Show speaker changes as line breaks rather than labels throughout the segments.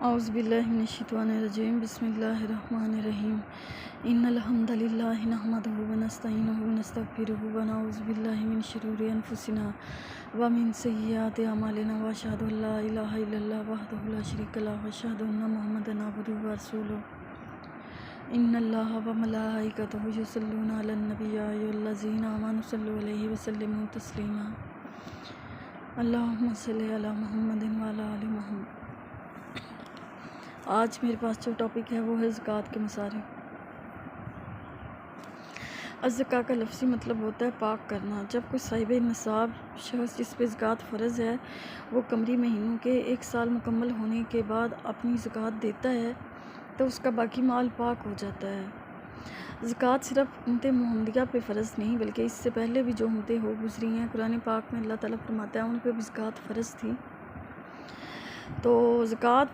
औज़ुबिल्लाहिमिनश्शैतानिर्रजीम बिस्मिल्लाहिर्रहमानिर्रहीम इन्नल हम्दलिल्लाहि नहमदुहु व नस्तईनुहु व नस्तगफिरुहु व नऊज़ु बिल्लाहि मिन शुरूरि अनफुसिना व मिन सय्यिआति अमालिना व अशहदु अल्ला इलाहा इल्लल्लाह वहदहु ला शरीका लहु व अशहदु अन्ना मुहम्मदन अब्दुहु व रसूलुहु इन्नल्लाहा व मलाइकतहु युसल्लूना अलन नबी या अय्युहल्लज़ीना आमनु सल्लु अलैहि व सल्लिमू तस्लीमा अल्लाहुम्मा सल्लि अला मुहम्मदिन व अला आलि मुहम्मद। आज मेरे पास जो टॉपिक है वो है ज़कात के मसारे। ज़कात का लफ्ज़ी मतलब होता है पाक करना। जब कोई साहिब नसाब शख्स जिस पे ज़कात फ़र्ज़ है वो कमरी महीनों के 1 साल मुकम्मल होने के बाद अपनी ज़कात देता है तो उसका बाकी माल पाक हो जाता है। ज़कात सिर्फ उम्मत मुहम्मदिया पे फ़र्ज़ नहीं बल्कि इससे पहले भी जो उम्मतें हो गुज़री हैं, कुरान पाक में अल्लाह ताला फरमाता है उन पे भी ज़कात फ़र्ज़ थी। तो ज़कात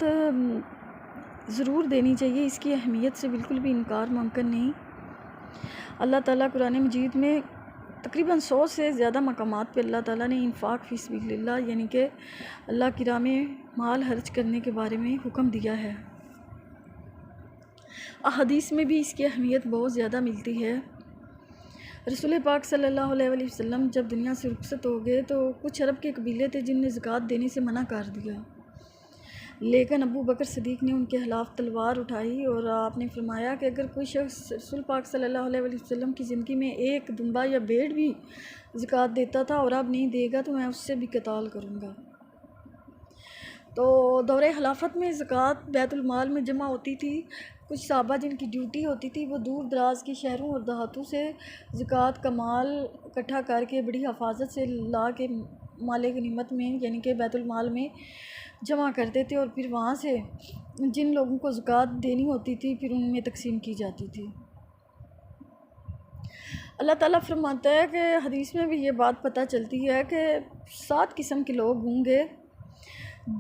ज़रूर देनी चाहिए, इसकी अहमियत से बिल्कुल भी इनकार मुमकिन नहीं। अल्लाह ताला कुरान मजीद में तकरीबन 100 से ज़्यादा मकामात पे अल्लाह ताला ने इन्फ़ाक़ फ़ी सबिलिल्लाह यानी कि अल्लाह की राह में माल खर्च करने के बारे में हुक्म दिया है। हदीस में भी इसकी अहमियत बहुत ज़्यादा मिलती है। रसूल पाक सल्लल्लाहु अलैहि वसल्लम जब दुनिया से रुखसत हो गए तो कुछ अरब के कबीले थे जिनने ज़कात देने से मना कर दिया, लेकिन अबू बकर सदीक़ ने उनके खिलाफ़ तलवार उठाई और आपने फरमाया कि अगर कोई शख्स रसूल पाक सल्लल्लाहु अलैहि वसल्लम की ज़िंदगी में एक दुम्बा या भेड़ भी ज़कात देता था और अब नहीं देगा तो मैं उससे भी कताल करूँगा। तो दौरे खिलाफत में ज़कात बैतुल माल में जमा होती थी। कुछ सहाबा जिनकी ड्यूटी होती थी वो दूर दराज के शहरों और देहातों से ज़कात का माल इकट्ठा करके बड़ी हफाजत से ला के माल गनीमत में यानी कि बैतुल माल में जमा करते थे और फिर वहाँ से जिन लोगों को ज़कात देनी होती थी फिर उनमें तकसीम की जाती थी। अल्लाह ताला फरमाता है कि हदीस में भी ये बात पता चलती है कि 7 किस्म के लोग होंगे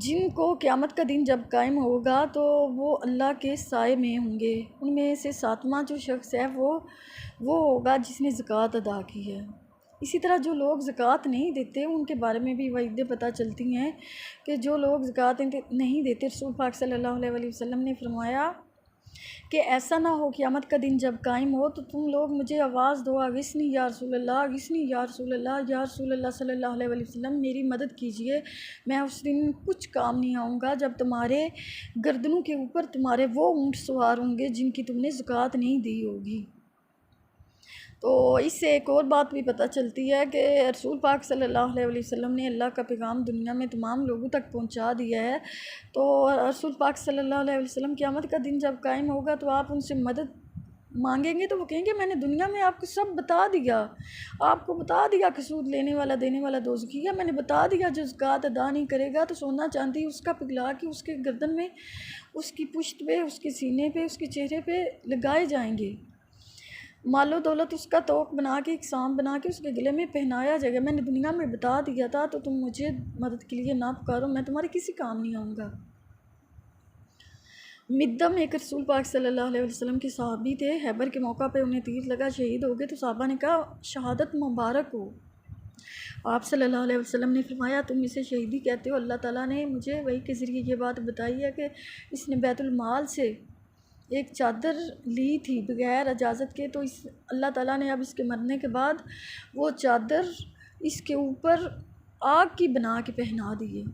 जिनको क़यामत का दिन जब कायम होगा तो वो अल्लाह के साए में होंगे। उनमें से 7वां जो शख्स है वो होगा जिसने ज़कात अदा की है। इसी तरह जो लोग ज़कात नहीं देते उनके बारे में भी वईदें पता चलती हैं कि जो लोग ज़कात नहीं देते, रसूल पाक सल्लल्लाहु अलैहि वसल्लम ने फरमाया कि ऐसा ना हो क़यामत का दिन जब कायम हो तो तुम लोग मुझे आवाज़ दो, अगिस्नी या रसूल अल्लाह, अगिस्नी या रसूल अल्लाह, या रसूल अल्लाह सल्लल्लाहु अलैहि वसल्लम मेरी मदद कीजिए। मैं उस दिन कुछ काम नहीं आऊँगा जब तुम्हारे गर्दनों के ऊपर तुम्हारे वो ऊँट सवार होंगे जिनकी तुमने ज़कात नहीं दी होगी। तो इससे एक और बात भी पता चलती है कि रसूल पाक सल्लल्लाहु अलैहि वसल्लम ने अल्लाह का पैगाम दुनिया में तमाम लोगों तक पहुंचा दिया है। तो रसूल पाक सल्लल्लाहु अलैहि वसल्लम क़यामत का दिन जब कायम होगा तो आप उनसे मदद मांगेंगे तो वो कहेंगे मैंने दुनिया में आपको सब बता दिया, आपको बता दिया कि सूद लेने वाला देने वाला दोज़खी है। मैंने बता दिया जो ज़कात अदा नहीं करेगा तो सोना चांदी उसका पिघला के उसके गर्दन में, उसकी पुश्त पे, उसके सीने पे, उसके चेहरे पे लगाए जाएंगे। मालो दौलत उसका तोक बना के, एक सांप बना के उसके गले में पहनाया जाएगा। मैंने दुनिया में बता दिया था तो तुम मुझे मदद के लिए ना पुकारो, मैं तुम्हारे किसी काम नहीं आऊँगा। मिद्दम एक रसूल पाक सल्लल्लाहु अलैहि वसल्लम के सहाबी थे। हैबर के मौका पे उन्हें तीर लगा, शहीद हो गए। तो सहाबा ने कहा शहादत मुबारक हो। आप सल्लल्लाहु अलैहि वसल्लम ने फरमाया तुम इसे शहीदी कहते हो। अल्लाह ताला ने मुझे वही के ज़रिए ये बात बताई है कि इसने बैतुल माल से एक चादर ली थी बग़ैर इजाज़त के, तो इस अल्लाह ताला ने अब इसके मरने के बाद वो चादर इसके ऊपर आग की बना के पहना दी है।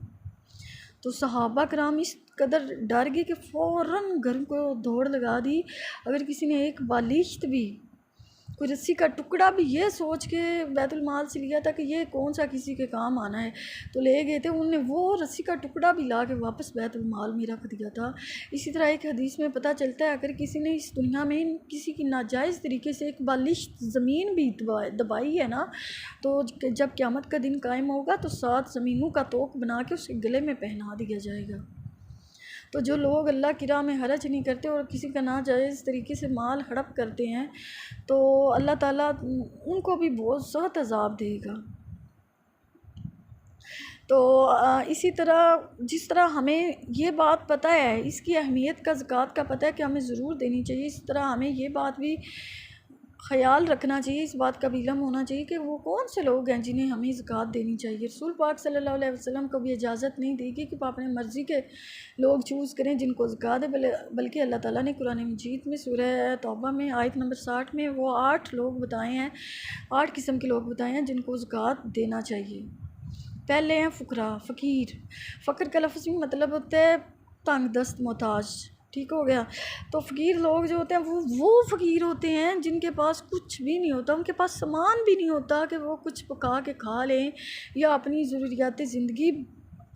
तो सहाबा कराम इस कदर डर गए कि फ़ौरन घर को दौड़ लगा दी। अगर किसी ने एक बालिश्त भी, कोई रस्सी का टुकड़ा भी ये सोच के बैतुल माल से लिया था कि ये कौन सा किसी के काम आना है तो ले गए थे, उन्होंने वो रस्सी का टुकड़ा भी ला के वापस बैतुल माल में रख दिया था। इसी तरह एक हदीस में पता चलता है अगर किसी ने इस दुनिया में किसी की नाजायज़ तरीके से एक बालिश्त ज़मीन भी दबाई है ना, तो जब क़यामत का दिन कायम होगा तो 7 ज़मीनों का तोक बना के उसके गले में पहना दिया जाएगा। तो जो लोग अल्लाह की राह में हरज नहीं करते और किसी का नाजायज़ तरीके से माल हड़प करते हैं तो अल्लाह ताला उनको भी बहुत सख्त अज़ाब देगा। तो इसी तरह जिस तरह हमें ये बात पता है, इसकी अहमियत का ज़कात का पता है कि हमें ज़रूर देनी चाहिए, इस तरह हमें ये बात भी ख़याल रखना चाहिए, इस बात का भी इल्म होना चाहिए कि वो कौन से लोग हैं जिन्हें हमें ज़कात देनी चाहिए। रसूल पाक सल्लल्लाहु अलैहि वसल्लम को भी इजाज़त नहीं दी कि आप अपने मर्ज़ी के लोग चूज़ करें जिनको ज़कात है, बल्कि अल्लाह ताला ने कुरान मजीद में सूरह तौबा में आयत नंबर 60 में वो 8 लोग बताए हैं, 8 किस्म के लोग बताए हैं जिनको ज़कात देना चाहिए। पहले हैं फ़ुकरा, फ़कीर। फ़क्र का लफ्ज़ भी मतलब होता है तंग दस्त, मोहताज। ठीक हो गया। तो फ़कीर लोग जो होते हैं वो फ़कीर होते हैं जिनके पास कुछ भी नहीं होता, उनके पास सामान भी नहीं होता कि वो कुछ पका के खा लें या अपनी ज़रूरियात ज़िंदगी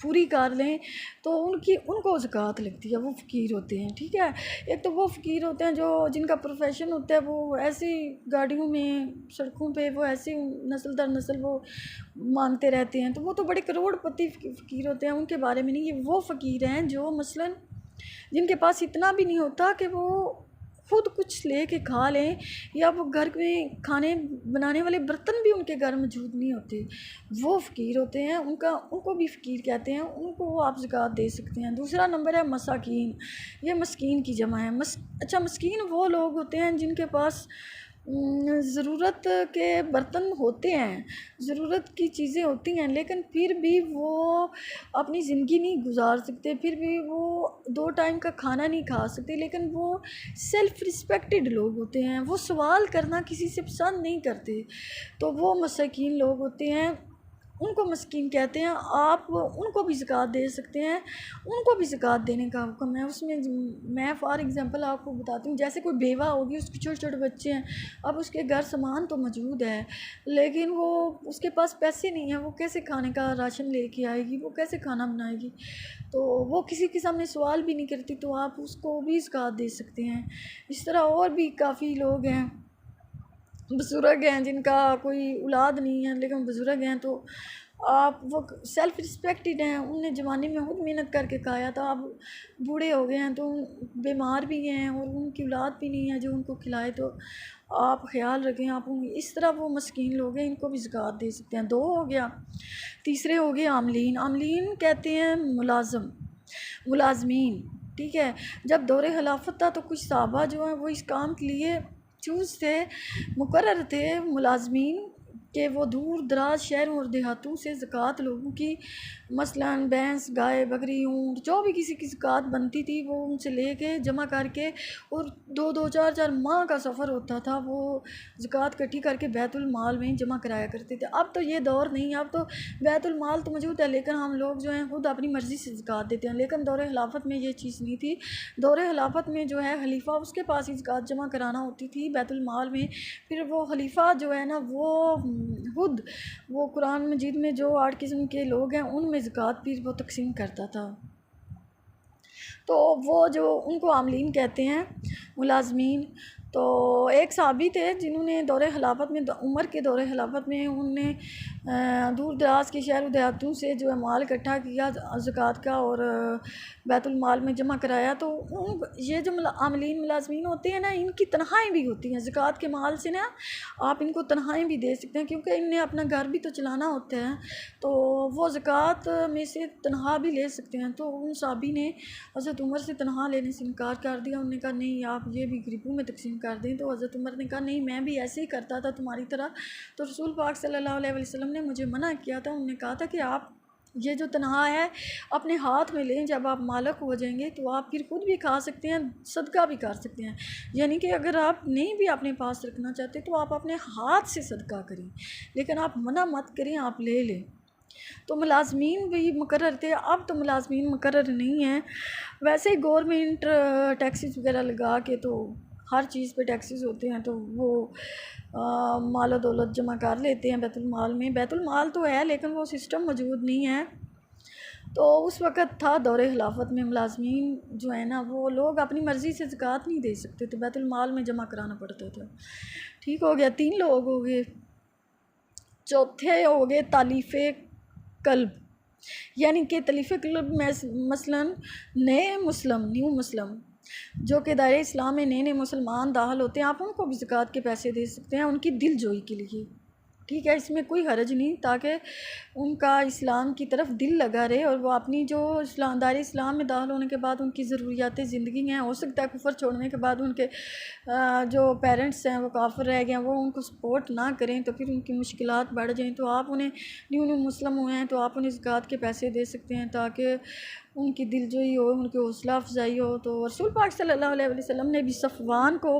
पूरी कर लें, तो उनको ज़कात लगती है, वो फ़कीर होते हैं। ठीक है। एक तो वो फ़कीर होते हैं जो जिनका प्रोफेशन होता है वो ऐसी गाड़ियों में, सड़कों पे वो ऐसी नस्ल दर नस्ल वो मांगते रहते हैं, तो वो तो बड़े करोड़पति फ़कीर होते हैं, उनके बारे में नहीं। ये वो फ़कीर हैं जो मसलन जिनके पास इतना भी नहीं होता कि वो खुद कुछ ले के खा लें, या वो घर में खाने बनाने वाले बर्तन भी उनके घर मौजूद नहीं होते, वो फ़कीर होते हैं। उनको भी फ़कीर कहते हैं, उनको आप ज़कात दे सकते हैं। दूसरा नंबर है मसाकीन। ये मस्कीन की जमा है। अच्छा, मस्कीन वो लोग होते हैं जिनके पास ज़रूरत के बर्तन होते हैं, ज़रूरत की चीज़ें होती हैं, लेकिन फिर भी वो अपनी ज़िंदगी नहीं गुजार सकते, फिर भी वो 2 टाइम का खाना नहीं खा सकते, लेकिन वो सेल्फ़ रिस्पेक्टेड लोग होते हैं, वो सवाल करना किसी से पसंद नहीं करते, तो वो मसाकीन लोग होते हैं, उनको मस्कीन कहते हैं। आप उनको भी ज़कात दे सकते हैं, उनको भी ज़कात देने का हुक्म है। उसमें मैं फ़ॉर एग्ज़ाम्पल आपको बताती हूँ, जैसे कोई बेवा होगी, उसके छोटे-छोटे बच्चे हैं, अब उसके घर सामान तो मौजूद है, लेकिन वो उसके पास पैसे नहीं हैं, वो कैसे खाने का राशन लेके आएगी, वो कैसे खाना बनाएगी, तो वो किसी के सामने सवाल भी नहीं करती, तो आप उसको भी ज़कात दे सकते हैं। इस तरह और भी काफ़ी लोग हैं, बुज़ुर्ग हैं जिनका कोई औलाद नहीं है लेकिन बुज़ुर्ग हैं, तो आप वो सेल्फ़ रिस्पेक्टेड हैं, उनने ज़माने में खुद मेहनत करके खाया था, अब बूढ़े हो गए हैं तो बीमार भी हैं और उनकी औलाद भी नहीं है जो उनको खिलाए, तो आप ख़्याल रखें। आप इस तरह वो मस्कीन लोग हैं, इनको भी ज़कात दे सकते हैं। 2 हो गया। तीसरे हो गए आमलीन। आमलीन कहते हैं मुलाज़मीन। ठीक है। जब दौरे खिलाफत था तो कुछ सहाबा जो हैं वो इस काम के लिए चूज़ थे, मुकर्रर थे मुलाज़मीन कि वो दूर दराज शहरों और देहातों से ज़कात लोगों की, मसलन भैंस, गाय, बकरी, ऊँट, जो भी किसी की ज़कात बनती थी वो उनसे लेके जमा करके, और 2-2 4-4 माह का सफ़र होता था, वो ज़कात इकट्ठी करके बैतुल माल में जमा कराया करते थे। अब तो ये दौर नहीं है, अब तो बैतुल माल तो मौजूद है, लेकिन हम लोग जो हैं खुद अपनी मर्ज़ी से ज़कात देते हैं, लेकिन दौरे खिलाफत में ये चीज़ नहीं थी। दौरे खिलाफत में जो है खलीफा, उसके पास ही ज़कात जमा कराना होती थी बैतुल माल में, फिर वो खलीफा जो है ना वो खुद वो कुरान मजीद में जो 8 किस्म के लोग हैं उनमें ज़कात फिर वो तकसीम करता था, तो वो जो उनको आमलीन कहते हैं, मुलाज़मीन। तो एक सहाबी थे जिन्होंने दौरे खिलाफत में, उमर के दौरे खिलाफत में उनने दूर दराज के शहर देहातों से जो है माल इकट्ठा किया ज़कात का और बैतुल माल में जमा कराया, तो ये जो आमलीन मुलाज़मीन होते हैं ना, इनकी तनख़्वाहें भी होती हैं ज़कात के माल से ना, आप इनको तनख़्वाहें भी दे सकते हैं क्योंकि इन्हें अपना घर भी तो चलाना होता है, तो वो ज़कात में से तनख़्वाह भी ले सकते हैं। तो उन सहाबी ने हज़रत उमर से तनख़्वाह लेने से इनकार कर दिया, उन्होंने कहा नहीं, आप ये भी गरीबों में तकसीम कर दें। तो हज़रत उमर ने कहा नहीं, मैं भी ऐसे ही करता था तुम्हारी तरह, तो रसूल पाक सल्लल्लाहु अलैहि वसल्लम ने मुझे मना किया था। उन्होंने कहा था कि आप ये जो तनख़्वाह है अपने हाथ में लें, जब आप मालिक हो जाएंगे तो आप फिर खुद भी खा सकते हैं, सदका भी कर सकते हैं, यानी कि अगर आप नहीं भी अपने पास रखना चाहते तो आप अपने हाथ से सदका करें, लेकिन आप मना मत करें, आप ले लें। तो मुलाज़मीन भी मुकर्रर थे, अब तो मुलाज़मीन मुकर्रर नहीं हैं। वैसे ही गवर्नमेंट टैक्सेस वगैरह लगा के, तो हर चीज़ पे टैक्सेस होते हैं, तो वो माल दौलत जमा कर लेते हैं बैतुल माल में। बैतुल माल तो है लेकिन वो सिस्टम मौजूद नहीं है। तो उस वक़्त था दौरे खिलाफत में मुलाज़मीन जो है ना, वो लोग अपनी मर्ज़ी से ज़कात नहीं दे सकते, तो बैतुल माल में जमा कराना पड़ता था। ठीक हो गया। 3 लोग हो गए। चौथे हो गए तालीफ़े कल्ब, यानी कि तलीफ़े कल्ब में मसलन न्यू मुस्लिम जो कि दायरे इस्लाम में नए मुसलमान दाखिल होते हैं, आप उनको भी ज़कात के पैसे दे सकते हैं उनकी दिल जोई के लिए। ठीक है, इसमें कोई हर्ज नहीं, ताकि उनका इस्लाम की तरफ दिल लगा रहे और वो अपनी जो इस्लाम में दाखिल होने के बाद उनकी ज़रूरियात ज़िंदगी हैं, हो सकता है कुफर छोड़ने के बाद उनके जो पेरेंट्स हैं वो काफिर रह गए हैं, वो उनको सपोर्ट ना करें तो फिर उनकी मुश्किलात बढ़ जाएँ। तो आप उन्हें न्यू मुस्लिम हुए हैं तो आप उन्हें ज़कात के पैसे दे सकते हैं ताकि उनकी दिलजोई हो, उनकी हौसला अफजाई हो। तो रसूल पाक सल्लल्लाहु अलैहि वसल्लम ने भी सफ़वान को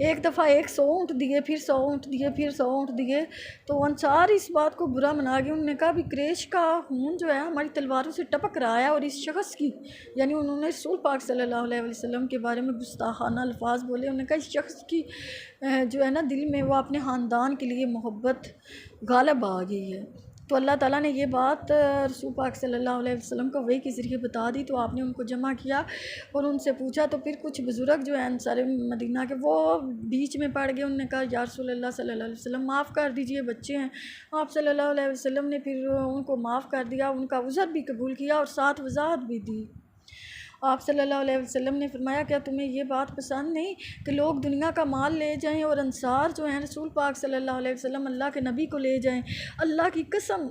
एक दफ़ा 100 ऊँट दिए, फिर 100 ऊँट दिए, फिर 100 ऊँट दिए। तो अंसार इस बात को बुरा मना गए। उन्होंने कहा भी क्रेश का खून जो है हमारी तलवारों से टपक रहा है और इस शख्स की, यानी उन्होंने रसूल पाक सल्लल्लाहु अलैहि वसल्लम के बारे में गुस्ताखाना अल्फाज बोले। उन्होंने कहा इस शख्स की जो है ना दिल में वो अपने ख़ानदान के लिए मोहब्बत गालिब आ गई है। तो अल्लाह ताला ने ये बात रसूल पाक सल्लल्लाहु अलैहि वसल्लम को वही के ज़रिए बता दी। तो आपने उनको जमा किया और उनसे पूछा। तो फिर कुछ बुज़ुर्ग जो हैं अंसार मदीना के, वो बीच में पड़ गए। उन्होंने कहा या रसूलल्लाह सल्लल्लाहु अलैहि वसल्लम माफ़ कर दीजिए, बच्चे हैं। आप सल्लल्लाहु अलैहि वसल्लम ने फिर उनको माफ़ कर दिया, उनका उज़र भी कबूल किया और साथ वज़ाहत भी दी। आप सल्लल्लाहु अलैहि वसल्लम ने फरमाया क्या तुम्हें ये बात पसंद नहीं कि लोग दुनिया का माल ले जाएं और अंसार जो हैं रसूल पाक सल्लल्लाहु अलैहि वसल्लम अल्लाह के नबी को ले जाएं? अल्लाह की कसम,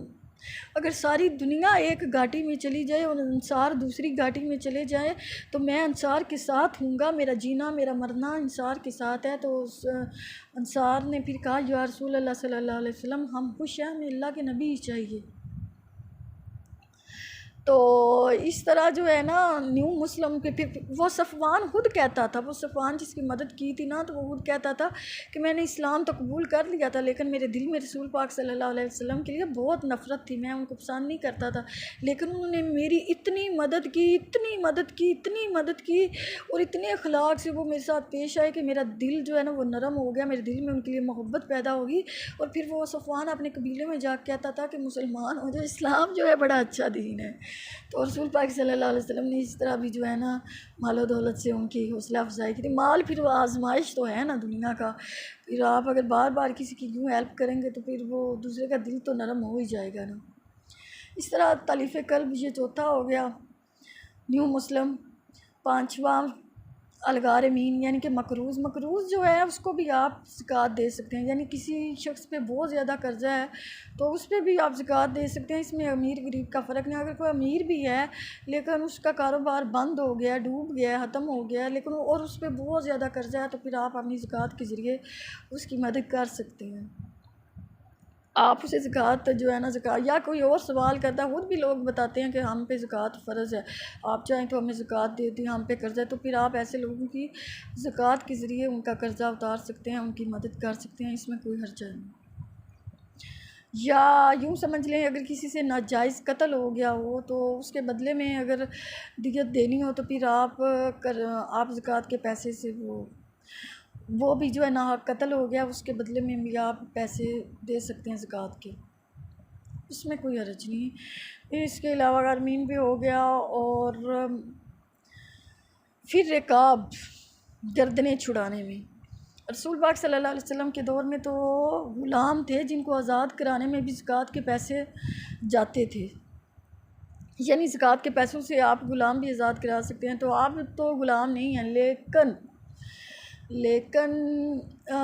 अगर सारी दुनिया एक घाटी में चली जाए और अंसार दूसरी घाटी में चले जाए तो मैं अंसार के साथ हूँगा, मेरा जीना मेरा मरना अंसार के साथ है। तो उस अंसार ने फिर कहा या रसूल अल्लाह सल्लल्लाहु अलैहि वसल्लम हम खुश हैं, हमें अल्लाह के नबी ही चाहिए। तो इस तरह जो है ना न्यू मुस्लिम के फिर वो सफ़वान खुद कहता था, वो सफ़वान जिसकी मदद की थी ना, तो वो खुद कहता था कि मैंने इस्लाम तो कबूल कर लिया था लेकिन मेरे दिल में रसूल पाक सल्लल्लाहु अलैहि वसल्लम के लिए बहुत नफ़रत थी, मैं उनको पसंद नहीं करता था। लेकिन उन्होंने मेरी इतनी मदद की, इतनी मदद की, इतनी मदद की और इतने अखलाक से वो मेरे साथ पेश आए कि मेरा दिल जो है ना वो नरम हो गया, मेरे दिल में उनके लिए मोहब्बत पैदा होगी। और फिर वो सफ़वान अपने कबीले में जा कहता था कि मुसलमान हो जो, इस्लाम जो है बड़ा अच्छा दीन है। तो रसूल पाक सल्लल्लाहु अलैहि वसल्लम ने इस तरह भी जो है ना मालो दौलत से उनकी हौसला अफजाई की थी। माल फिर वो आजमाइश तो है ना दुनिया का, फिर आप अगर बार बार किसी की यूँ हेल्प करेंगे तो फिर वो दूसरे का दिल तो नरम हो ही जाएगा ना। इस तरह तालीफ़ कल्ब ये चौथा हो गया न्यू मुस्लिम। पाँचवा अलगार मीन यानी कि मकरूज़ जो है उसको भी आप ज़कात दे सकते हैं। यानी किसी शख्स पे बहुत ज़्यादा कर्ज़ा है तो उस पर भी आप ज़कात दे सकते हैं। इसमें अमीर गरीब का फ़र्क नहीं। अगर कोई अमीर भी है लेकिन उसका कारोबार बंद हो गया, डूब गया, ख़त्म हो गया, लेकिन और उस पर बहुत ज़्यादा कर्ज़ा है तो फिर आप अपनी ज़कात के ज़रिए उसकी मदद कर सकते हैं। आप उसे ज़कात जो है ना ज़कात, या कोई और सवाल करता है, खुद भी लोग बताते हैं कि हम पे ज़कात फ़र्ज़ है, आप चाहें तो हमें ज़कात दे दी, हम पे कर्ज़ा है, तो फिर आप ऐसे लोगों की ज़कात के ज़रिए उनका कर्ज़ा उतार सकते हैं, उनकी मदद कर सकते हैं, इसमें कोई हर्जा नहीं। या यूँ समझ लें अगर किसी से नाजायज़ कत्ल हो गया हो तो उसके बदले में अगर दियत देनी हो तो फिर आप ज़कात के पैसे से वो भी जो है ना कत्ल हो गया उसके बदले में भी आप पैसे दे सकते हैं ज़कात के, इसमें कोई हर्ज नहीं। इसके अलावा गर्मीन भी हो गया। और फिर रिकाब गर्दनें छुड़ाने में रसूल पाक सल्लल्लाहु अलैहि वसल्लम के दौर में तो ग़ुलाम थे जिनको आज़ाद कराने में भी ज़कात के पैसे जाते थे। यानी ज़कात के पैसों से आप ग़ुलाम भी आज़ाद करा सकते हैं। तो आप तो ग़ुलाम नहीं हैं, लेकिन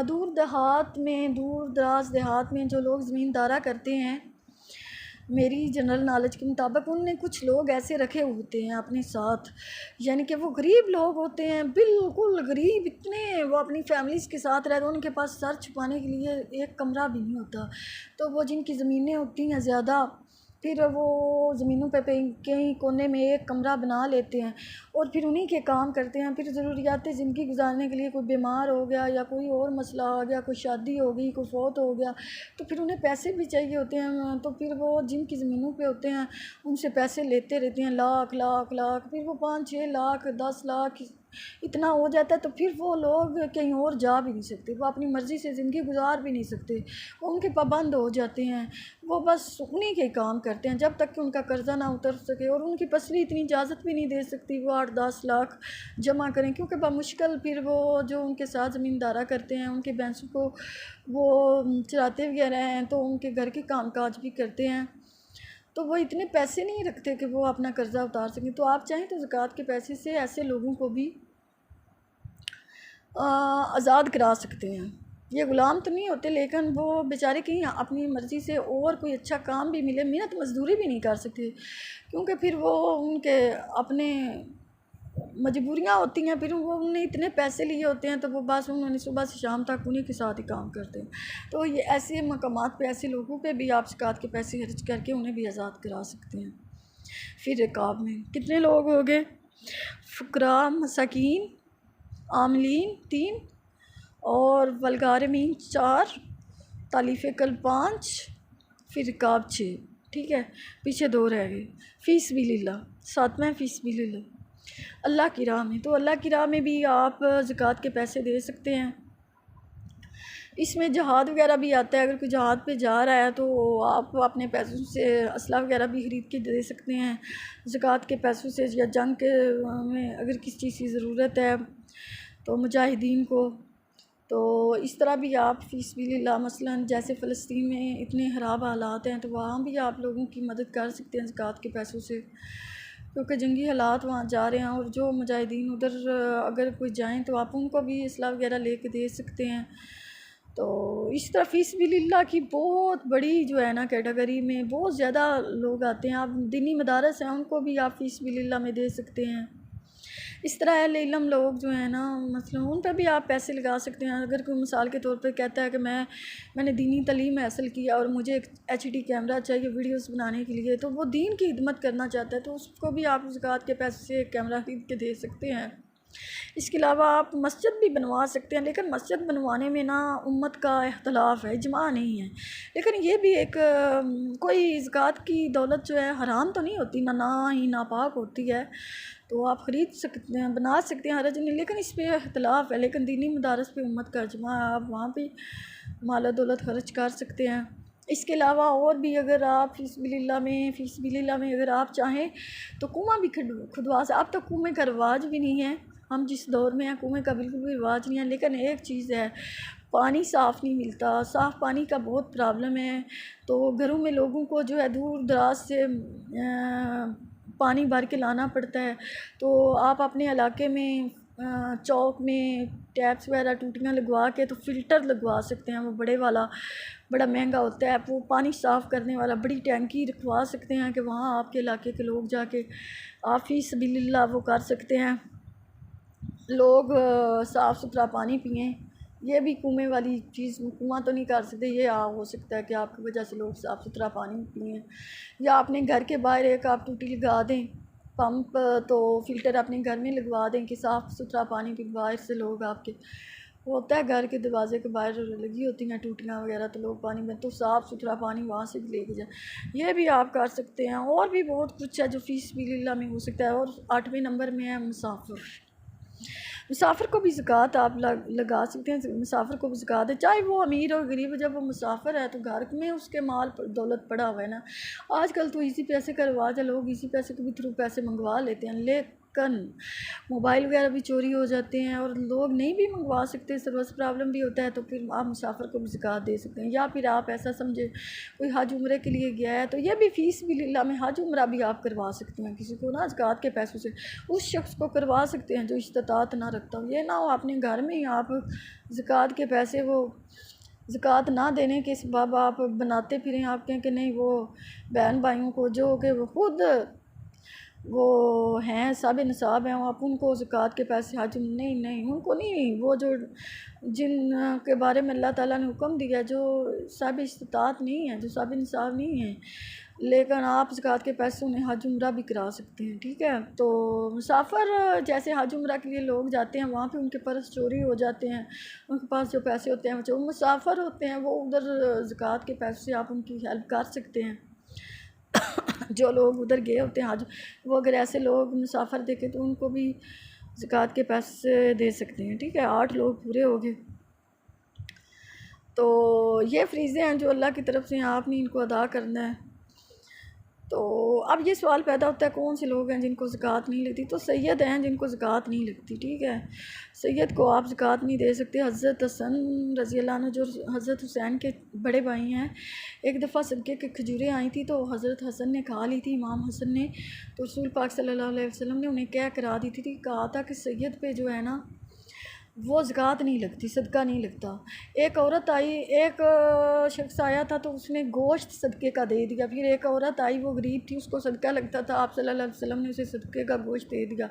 दूर दराज देहात में जो लोग ज़मींदारा करते हैं, मेरी जनरल नॉलेज के मुताबिक उनने कुछ लोग ऐसे रखे होते हैं अपने साथ, यानी कि वो गरीब लोग होते हैं, बिल्कुल गरीब, इतने वो अपनी फैमिलीज़ के साथ रहते हैं, उनके पास सर छुपाने के लिए एक कमरा भी नहीं होता। तो वो जिनकी ज़मीनें होती हैं ज़्यादा, फिर वो ज़मीनों पे कहीं कोने में एक कमरा बना लेते हैं और फिर उन्हीं के काम करते हैं। फिर ज़रूरियात ज़िंदगी गुजारने के लिए कोई बीमार हो गया या कोई और मसला आ गया, कोई शादी हो गई, कोई फौत हो गया, तो फिर उन्हें पैसे भी चाहिए होते हैं। तो फिर वो जिनकी ज़मीनों पे होते हैं उनसे पैसे लेते रहते हैं, लाख लाख लाख, फिर वो 5-6 लाख 10 लाख इतना हो जाता है। तो फिर वो लोग कहीं और जा भी नहीं सकते, वो अपनी मर्ज़ी से ज़िंदगी गुजार भी नहीं सकते, वो उनके पाबंद हो जाते हैं। वो बस उन्हीं के काम करते हैं जब तक कि उनका कर्ज़ा ना उतर सके। और उनकी पसली इतनी इजाज़त भी नहीं दे सकती वो 8-10 लाख जमा करें, क्योंकि बामुश्किल फिर वो जो उनके साथ ज़मींदारा करते हैं उनके भैंसों को वो चराते वगैरह हैं, तो उनके घर के काम काज भी करते हैं, तो वो इतने पैसे नहीं रखते कि वो अपना कर्ज़ा उतार सकें। तो आप चाहें तो ज़कात के पैसे से ऐसे लोगों को भी आज़ाद करा सकते हैं। ये ग़ुलाम तो नहीं होते, लेकिन वो बेचारे कहीं अपनी मर्ज़ी से और कोई अच्छा काम भी मिले, मेहनत मजदूरी भी नहीं कर सकते, क्योंकि फिर वो उनके अपने मजबूरियाँ होती हैं, फिर वो उन्होंने इतने पैसे लिए होते हैं तो वो बस उन्होंने सुबह से शाम तक उन्हीं के साथ ही काम करते हैं। तो ये ऐसे मकामात पे ऐसे लोगों पे भी आप ज़कात के पैसे खर्च करके उन्हें भी आज़ाद करा सकते हैं। फिर रिकाब में कितने लोग हो गए? फ़ुकरा, मसाकीन, आमलीन 3 और वलगारमीन 4, तालीफ़ कल 5, फिर रिकाब 6। ठीक है, पीछे 2 रह गए। फ़ी सबिलिल्लाह 7वां फ़ी सबिलिल्लाह अल्लाह की राह में। तो अल्लाह की राह में भी आप ज़कात के पैसे दे सकते हैं। इसमें जहाद वगैरह भी आता है, अगर कोई जहाद पे जा रहा है तो आप अपने पैसों से असला वगैरह भी ख़रीद के दे सकते हैं ज़कात के पैसों से, या जंग के में अगर किसी चीज़ की ज़रूरत है तो मुजाहिदीन को। तो इस तरह भी आप फ़ी सबिलिल्लाह मसलन जैसे फ़लस्तीन में इतने ख़राब हालात हैं तो वहाँ भी आप लोगों की मदद कर सकते हैं ज़कात के पैसों से, क्योंकि जंगी हालात वहाँ जा रहे हैं। और जो मुजाहिदीन उधर अगर कोई जाएँ तो आप उनको भी असला वगैरह लेके दे सकते हैं। तो इस तरह फ़ी सबिलिल्लाह की बहुत बड़ी जो है ना कैटेगरी में बहुत ज़्यादा लोग आते हैं। आप दीनी मदारस हैं उनको भी आप फ़ी सबिलिल्लाह में दे सकते हैं। इस तरह अहले इल्म लोग जो है ना मतलब उन पर भी आप पैसे लगा सकते हैं। अगर कोई मिसाल के तौर पे कहता है कि मैंने दीनी तालीम हासिल किया और मुझे एक HD कैमरा चाहिए वीडियोस बनाने के लिए, तो वो दीन की खिदमत करना चाहता है तो उसको भी आप ज़कात के पैसे से कैमरा खरीद के दे सकते हैं। इसके अलावा आप मस्जिद भी बनवा सकते हैं, लेकिन मस्जिद बनवाने में ना उम्मत का इख्तलाफ है, इजमा नहीं है। लेकिन ये भी एक कोई ज़कात की दौलत जो है हराम तो नहीं होती, ना ही नापाक होती है, तो आप ख़रीद सकते हैं, बना सकते हैं, हरज नहीं। लेकिन इस पर इख्तलाफ है, लेकिन दीनी मदारस पे उम्मत का इजमा है, आप वहाँ पे माल दौलत खर्च कर सकते हैं। इसके अलावा और भी अगर आप फ़ी सबिलिल्लाह में अगर आप चाहें तो कुआँ भी खुदवा से। अब तो कुएँ का रिवाज भी नहीं है, हम जिस दौर में हैं कुएँ का बिल्कुल भी रिवाज नहीं है। लेकिन एक चीज़ है, पानी साफ़ नहीं मिलता, साफ़ पानी का बहुत प्रॉब्लम है। तो घरों में लोगों को जो है दूर दराज से पानी भर के लाना पड़ता है। तो आप अपने इलाके में चौक में टैप्स वगैरह टूटियाँ लगवा के तो फ़िल्टर लगवा सकते हैं, वो बड़े वाला बड़ा महंगा होता है। वो पानी साफ़ करने वाला बड़ी टैंकी रखवा सकते हैं कि वहाँ आपके इलाके के लोग जाके आप फ़ी सबिलिल्लाह वो कर सकते हैं, लोग साफ़ सुथरा पानी पिएँ। ये भी कुएँ वाली चीज़, कुआँ तो नहीं कर सकते, ये हो सकता है कि आपकी वजह से लोग साफ़ सुथरा पानी पिएँ। या अपने घर के बाहर एक आप टूटी लगा दें पंप, तो फ़िल्टर अपने घर में लगवा दें कि साफ़ सुथरा पानी भी बाहर से लोग आपके होता है घर के दरवाजे के बाहर लगी होती हैं टूटियाँ वगैरह, तो लोग पानी में तो साफ़ सुथरा पानी वहाँ से भी लेके जाए, ये भी आप कर सकते हैं। और भी बहुत कुछ है जो फ़ी सबिलिल्लाह में हो सकता है। और 8वें नंबर में है मुसाफ़िर को भी ज़कात आप लगा सकते हैं। मुसाफ़िर को भी ज़कात है, चाहे वो अमीर हो गरीब, जब वो मुसाफ़िर है तो घर में उसके माल दौलत पड़ा हुआ है ना। आजकल तो इसी पैसे का रिवाज है, लोग इसी पैसे के भी थ्रू पैसे मंगवा लेते हैं, लेकिन मोबाइल वगैरह भी चोरी हो जाते हैं और लोग नहीं भी मंगवा सकते, सर्विस प्रॉब्लम भी होता है। तो फिर आप मुसाफ़िर को भी ज़कात दे सकते हैं। या फिर आप ऐसा समझे कोई हज उम्रे के लिए गया है तो ये भी फ़ी सबिलिल्लाह में हज उम्रा भी आप करवा सकते हैं, किसी को ना ज़कात के पैसों से उस शख्स को करवा सकते हैं जो इस्तात ना रखता हो। ये ना हो अपने घर में ही आप ज़कात के पैसे वो ज़कात ना देने के सबब आप बनाते फिरें, आप कहें कि नहीं वो बहन भाइयों को जो कि वो खुद वो हैं साब निसाब हैं, आप उनको ज़कात के पैसे हज नहीं उनको नहीं, वो जो जिन के बारे में अल्लाह ताला ने हुक्म दिया जो साब इस्तात नहीं है, जो साब निसाब नहीं है, लेकिन आप ज़कात के पैसे उन्हें हज उम्रा भी करा सकते हैं। ठीक है, तो मुसाफ़िर जैसे हज उम्रा के लिए लोग जाते हैं वहाँ पे उनके पर्स चोरी हो जाते हैं, उनके पास जो पैसे होते हैं जो मुसाफ़िर होते हैं वो उधर ज़कात के पैसे से आप उनकी हेल्प कर सकते हैं। जो लोग उधर गए होते हैं हज, वो अगर ऐसे लोग मुसाफ़िर देखें तो उनको भी ज़कात के पैसे दे सकते हैं। ठीक है, 8 लोग पूरे हो गए। तो ये फ़रीज़े हैं जो अल्लाह की तरफ से आपने इनको अदा करना है। तो अब ये सवाल पैदा होता है कौन से लोग हैं जिनको ज़कात नहीं लगती? तो सैयद हैं जिनको ज़कात नहीं लगती। ठीक है, सैयद को आप ज़कात नहीं दे सकते। हज़रत हसन रज़ी अल्लाह अन्हु जो हज़रत हुसैन के बड़े भाई हैं, एक दफ़ा सदक़े की खजूरें आई थी तो हज़रत हसन ने खा ली थी, इमाम हसन ने, तो रसूल पाक सल्लल्लाहु अलैहि वसल्लम ने उन्हें क्या करा दी थी, कहा था कि सैयद पे जो है ना वो ज़कात नहीं लगती, सदका नहीं लगता। एक औरत आई, एक शख्स आया था तो उसने गोश्त सदक़े का दे दिया। फिर एक औरत आई, वो गरीब थी, उसको सदका लगता था, आप सल्लल्लाहु अलैहि वसल्लम ने उसे सदक़े का गोश्त दे दिया।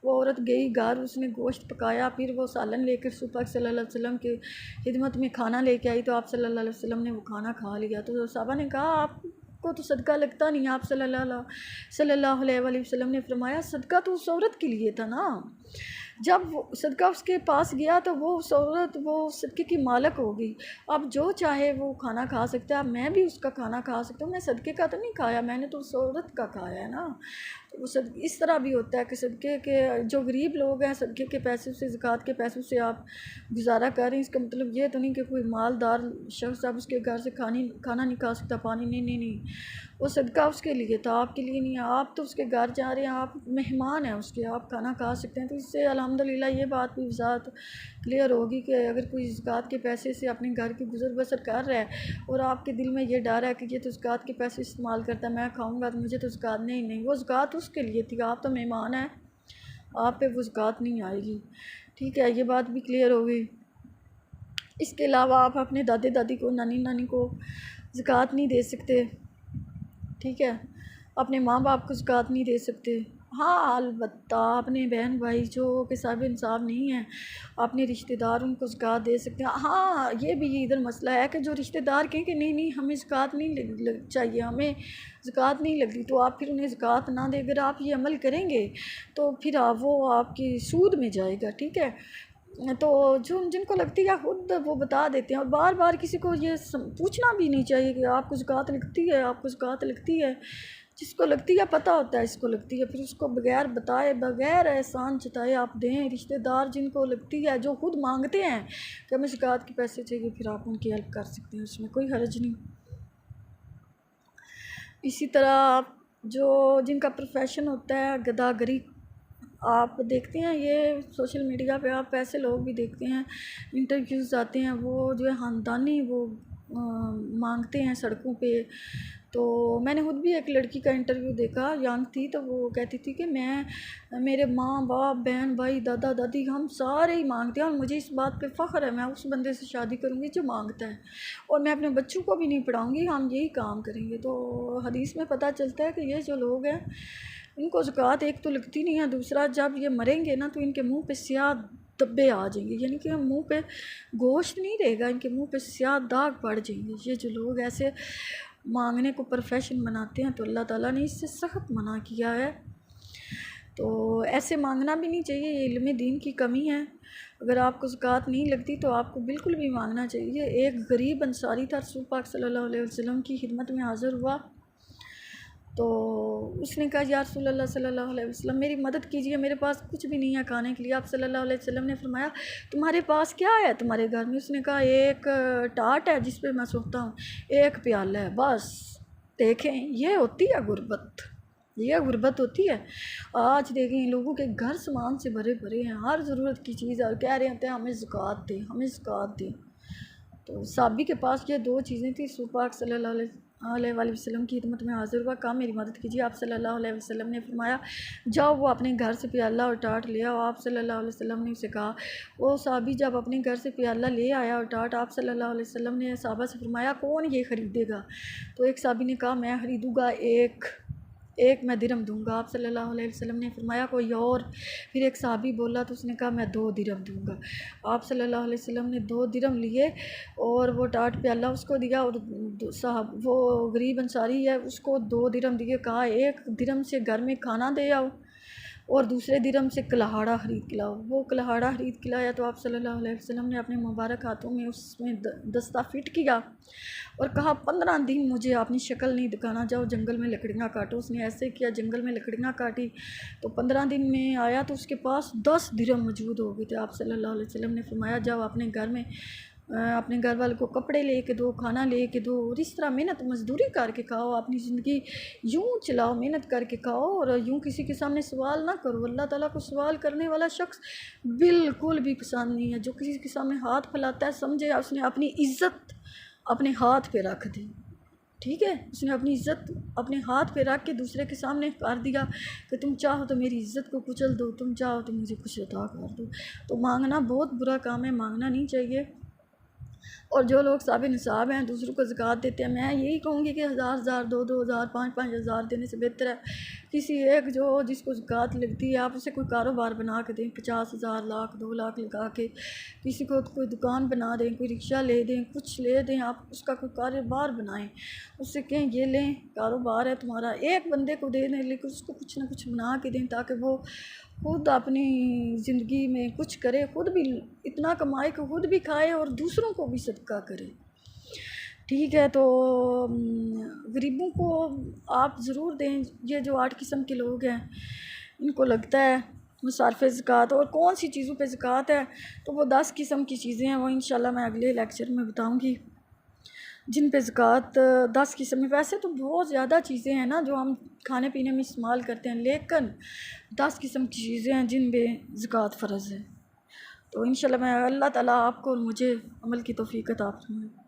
वो औरत गई घर, उसने गोश्त पकाया, फिर वो सालन लेकर सुबह सल्लल्लाहु अलैहि वसल्लम के खिदमत में खाना लेके आई, तो आप सल्लल्लाहु अलैहि वसल्लम ने वो खाना खा लिया। तो साहबा ने कहा, आपको तो सदका लगता नहीं। आप सल्लल्लाहु अलैहि वसल्लम ने फरमाया, सदका तो उस औरत के लिए था ना। जब वो सदका उसके पास गया तो वो उस औरत वो सदक़े की मालिक होगी। अब जो चाहे वो खाना खा सकता है। अब मैं भी उसका खाना खा सकता हूँ, मैं सदक़े का तो नहीं खाया, मैंने तो उस औरत का खाया है ना। तो वो इस तरह भी होता है कि सदक़े के जो गरीब लोग हैं, सदक़े के पैसे से, ज़कात के पैसों से आप गुजारा कर रहे हैं, इसका मतलब ये तो नहीं कि कोई मालदार शख्स आप उसके घर से खाना नहीं खा सकता, पानी नहीं नहीं नहीं, वो सदका उसके लिए था, आपके लिए नहीं है। आप तो उसके घर जा रहे हैं, आप मेहमान हैं उसके, आप खाना खा सकते हैं। तो इससे अल्हम्दुलिल्लाह ये बात भी वज़ाहत क्लियर होगी कि अगर कोई ज़कात के पैसे से अपने घर की गुजर बसर कर रहा है और आपके दिल में ये डर है कि ये तो ज़कात के पैसे इस्तेमाल करता है, मैं खाऊंगा तो मुझे तो ज़कात नहीं, वो ज़कात उसके लिए थी, आप तो मेहमान हैं, आप पे वो ज़कात नहीं आएगी। ठीक है, ये बात भी क्लियर हो गई। इसके अलावा आप अपने दादे दादी को, नानी नानी को ज़कात नहीं दे सकते। ठीक है, अपने माँ बाप को ज़कात नहीं दे सकते। हाँ, अलबत्ता अपने बहन भाई जो कि साहिब इंसाफ नहीं है, अपने रिश्तेदार, उनको ज़कात दे सकते हैं। हाँ, ये भी इधर मसला है कि जो रिश्तेदार कहें कि नहीं नहीं हमें ज़कात नहीं चाहिए, हमें ज़कात नहीं लगती, तो आप फिर उन्हें ज़कात ना दें। अगर आप ये अमल करेंगे तो फिर वो आपकी सूद में जाएगा। ठीक है, तो जो जिनको लगती है खुद वो बता देते हैं, और बार बार किसी को ये पूछना भी नहीं चाहिए कि आपको ज़कात लगती है, आपको ज़कात लगती है। जिसको लगती है पता होता है इसको लगती है, फिर उसको बगैर बताए, बगैर एहसान जताए आप दें। रिश्तेदार जिनको लगती है, जो खुद मांगते हैं कि हमें ज़कात के पैसे चाहिए, फिर आप उनकी हेल्प कर सकते हैं, उसमें कोई हर्ज नहीं। इसी तरह आप जो जिनका प्रोफेशन होता है गदागरी, आप देखते हैं ये सोशल मीडिया पे, आप ऐसे लोग भी देखते हैं, इंटरव्यूज़ आते हैं, वो जो है ख़ानदानी वो मांगते हैं सड़कों पे। तो मैंने खुद भी एक लड़की का इंटरव्यू देखा, यंग थी, तो वो कहती थी कि मैं, मेरे माँ बाप, बहन भाई, दादा दादी, हम सारे ही मांगते हैं और मुझे इस बात पे फ़ख्र है, मैं उस बंदे से शादी करूँगी जो मांगता है, और मैं अपने बच्चों को भी नहीं पढ़ाऊँगी, हम यही काम करेंगे। तो हदीस में पता चलता है कि ये जो लोग हैं इनको ज़कात एक तो लगती नहीं है, दूसरा जब ये मरेंगे ना तो इनके मुंह पे स्याह धब्बे आ जाएंगे, यानी कि मुंह पे गोश्त नहीं रहेगा, इनके मुंह पे स्याह दाग पड़ जाएंगे। ये जो लोग ऐसे मांगने को प्रोफेशन बनाते हैं तो अल्लाह ताला ने इससे सख्त मना किया है। तो ऐसे मांगना भी नहीं चाहिए, ये इल्म दीन की कमी है। अगर आपको ज़कात नहीं लगती तो आपको बिल्कुल भी मांगना चाहिए। एक गरीब अंसारी था, रसूल पाक सल्लल्लाहु अलैहि वसल्लम की खिदमत में हाज़िर हुआ, तो उसने कहा, या रसूलल्लाह सल्लल्लाहु अलैहि वसल्लम मेरी मदद कीजिए, मेरे पास कुछ भी नहीं है खाने के लिए। आप सल्लल्लाहु अलैहि वसल्लम ने फरमाया, तुम्हारे पास क्या है तुम्हारे घर में? उसने कहा, एक टाट है जिस पे मैं सोता हूँ, एक प्याला है, बस। देखें, ये होती है गुर्बत, ये गुर्बत होती है। आज देखें लोगों के घर सामान से भरे भरे हैं, हर ज़रूरत की चीज़, और कह रहे होते हैं हमें ज़कात दें, हमें ज़कात दें। तो साबी के पास ये दो चीज़ें थी, रसूल पाक सल्लल्लाहु अलैहि वसल्लम की खिदमत में हाज़िर हुआ, कहा मेरी मदद कीजिए। आप सल्लल्लाहु अलैहि वसल्लम ने फरमाया, जाओ वो अपने घर से प्याला और टाट ले आओ। आप सल्लल्लाहु अलैहि वसल्लम ने उसे कहा, वो साहबी जब अपने घर से प्याला ले आया और टाट, आप सल्लल्लाहु अलैहि वसल्लम ने साहबा से फरमाया, कौन ये ख़रीदेगा? तो एक साहबी ने कहा, मैं ख़रीदूँगा, एक मैं दिरहम दूँगा। आप सल्लल्लाहु अलैहि वसल्लम ने फरमाया, कोई और? फिर एक साहबी बोला, तो उसने कहा, मैं 2 दिरहम दूँगा। आप सल्लल्लाहु अलैहि वसल्लम ने 2 दिरहम लिए और वो टाट प्याला उसको दिया, और साहब वो गरीब अंसारी है उसको 2 दिरहम दिए, कहा 1 दिरहम से घर में खाना दे आओ और दूसरे दिरहम से कलहाड़ा ख़रीद के लाओ। वो कलहाड़ा ख़रीद के लाया, तो आप सल्लल्लाहु अलैहि वसल्लम ने अपने मुबारक हाथों में उसमें दस्ता फिट किया और कहा, 15 दिन मुझे अपनी शक्ल नहीं दिखाना, जाओ जंगल में लकड़ियाँ काटो। उसने ऐसे किया, जंगल में लकड़ियाँ काटी, तो 15 दिन में आया तो उसके पास 10 दिरहम मौजूद हो गए थे। आप सल्लल्लाहु अलैहि वसल्लम ने फरमाया, जाओ अपने घर में अपने घर वाले को कपड़े ले के दो, खाना ले के दो, और इस तरह मेहनत मजदूरी करके खाओ, अपनी ज़िंदगी यूँ चलाओ, मेहनत करके खाओ, और यूँ किसी के सामने सवाल ना करो। अल्लाह ताला को सवाल करने वाला शख्स बिल्कुल भी पसंद नहीं है। जो किसी के सामने हाथ फैलाता है, समझे उसने अपनी इज़्ज़त अपने हाथ पे रख दी। ठीक है, उसने अपनी इज़्ज़त अपने हाथ पे रख के दूसरे के सामने कर दिया कि तुम चाहो तो मेरी इज़्ज़त को कुचल दो, तुम चाहो तो मुझे कुछ अता कर दो। तो मांगना बहुत बुरा काम है, मांगना नहीं चाहिए। और जो लोग साबिर निसाब हैं, दूसरों को ज़कात देते हैं, मैं यही कहूँगी कि 1000 2 हज़ार 5 हज़ार देने से बेहतर है किसी एक जो जिसको ज़कात लगती है आप उसे कोई कारोबार बना के दें, 50,000 लाख 2 लाख लगा के किसी को कोई दुकान बना दें, कोई रिक्शा ले दें, कुछ ले दें, आप उसका कोई कारोबार बनाएं, उससे कहें ये लें कारोबार है तुम्हारा, एक बंदे को दे दें लेकिन उसको कुछ ना कुछ बना के दें ताकि वो खुद अपनी ज़िंदगी में कुछ करे, खुद भी इतना कमाए कि खुद भी खाए और दूसरों को भी सदका करे। ठीक है, तो गरीबों को आप ज़रूर दें। ये जो 8 किस्म के लोग हैं इनको लगता है मुसारफ़े ज़कात, और कौन सी चीज़ों पे ज़कात है तो वो 10 किस्म की चीज़ें हैं, वो इंशाल्लाह मैं अगले लेक्चर में बताऊँगी जिन पे ज़कात 10 किस्म में। वैसे तो बहुत ज़्यादा चीज़ें हैं ना जो हम खाने पीने में इस्तेमाल करते हैं, लेकिन 10 किस्म की चीज़ें हैं जिन पे ज़कात फ़र्ज़ है। तो इंशाल्लाह मैं अल्लाह ताला आपको और मुझे अमल की तौफ़ीक़ अता फरमाए।